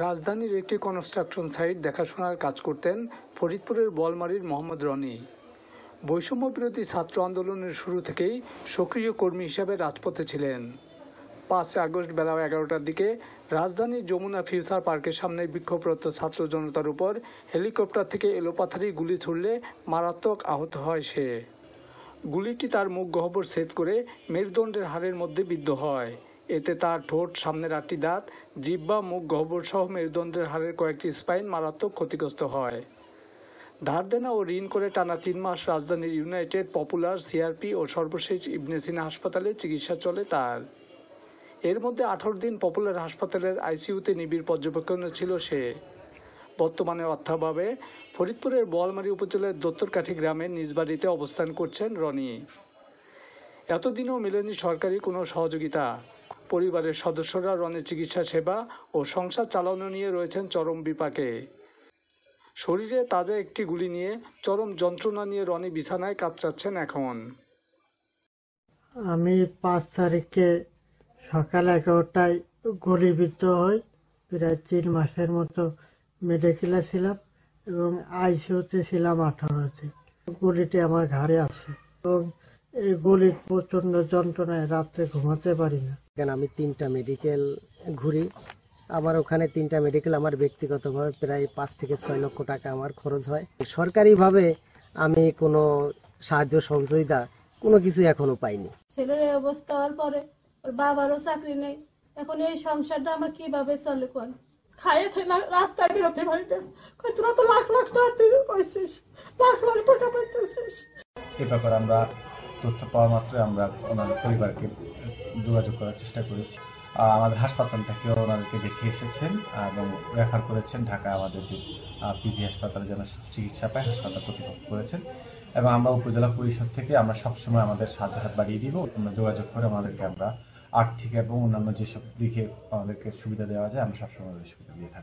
রাজধানীর একটি construction site দেখাশোনার কাজ করতেন ফরিদপুরের বলমারীর মোহাম্মদ রনি। বৈষম্য বিরোধী ছাত্র আন্দোলনের শুরু থেকেই সক্রিয় কর্মী হিসেবে রাজপথে ছিলেন। 5 আগস্ট বেলা 11টার দিকে রাজধানীর যমুনা ফিউচার পার্কের সামনে বিক্ষোভরত ছাত্র জনতার উপর হেলিকপ্টার থেকে এলোপাথারি গুলি ছুড়লে মারাত্মক আহত হয় সে। গুলিটি তার মুখ গহ্বর ছেদ করে মেরুদণ্ডের হাড়ের মধ্যে বিদ্ধ হয়। এতে তার ঠোঁট, সামনের 8টি দাঁত, জিহ্বা, মুখ গহ্বর সহ মেরুদণ্ডের হাড়ের কয়েকটি স্পাইন মারাত্মক ক্ষতিগ্রস্ত হয়। ধার দেনা ও ঋণ করে টানা 3 মাস রাজধানীর ইউনাইটেড, পপুলার, সিআরপি ও সর্বশেষ ইবনে সিনা হাসপাতালে চিকিৎসা চলে তার। এর মধ্যে 18 দিন পপুলার হাসপাতালের আইসিইউতে নিবিড় পর্যবেক্ষণে ছিল সে। বর্তমানে অর্থাভাবে ফরিদপুরের বোয়ালমারী উপজেলার দত্তরকাঠি গ্রামের নিজ বাড়িতে অবস্থান করছেন রনি। এতদিনও মেলেনি সরকারি কোনো সহযোগিতা। পরিবারের সদস্যরা রনির চিকিৎসা সেবা ও সংসার চালানো নিয়ে রয়েছেন চরম বিপাকে। শরীরে তাজা একটি গুলি নিয়ে চরম যন্ত্রণা নিয়ে রনি বিছানায় কাতরাচ্ছেন এখন। আমি 5 তারিখে সকাল 11টায় গুলিবিদ্ধ হই। প্রায় 3 মাসের মতো মেডিকেলে ছিলাম এবং আইসিইউতে ছিলাম 18 দিন। গুলিটি আমার ঘাড়ে আছে এবং এই গুলির প্রচন্ড যন্ত্রণায় রাত্রে ঘুমাতে পারি না। আমি 3টা মেডিকেল ঘুরি। আমার ওখানে 3টা মেডিকেল আমার ব্যক্তিগতভাবে প্রায় 5 থেকে 6 লক্ষ টাকা আমার খরচ হয়। সরকারিভাবে আমি কোনো সাহায্য সহযোগিতা কোনো কিছু এখনো পাইনি। ছেলের এই অবস্থা হওয়ার পরে ওর বাবারও চাকরি নেই। এখন এই সংসারটা আমার কিভাবে চলে? কোন খাইয়ে খেয়ে রাস্তায় বেরোতে পারি না। তোরা তো লাখ লাখ টাকা তুই কইছিস, লাখ লাখ টাকা পাইতেছিস। এ ব্যাপারে আমরা তথ্য পাওয়া মাত্র আমরা ওনাদের পরিবারকে যোগাযোগ করার চেষ্টা করেছি। আমাদের হাসপাতাল থেকে ওনাদেরকে দেখে এসেছেন এবং রেফার করেছেন ঢাকা আমাদের যে পিজি হাসপাতালে যেন চিকিৎসা পায় হাসপাতাল কর্তৃপক্ষ করেছেন। এবং আমরা উপজেলা পরিষদ থেকে আমরা সবসময় আমাদের সাহায্য হাত বাড়িয়ে দিব। যোগাযোগ করে আমাদেরকে আমরা আর্থিক এবং অন্যান্য যেসব দিকে আমাদেরকে সুবিধা দেওয়া যায় আমরা সবসময় সুবিধা দিয়ে থাকি।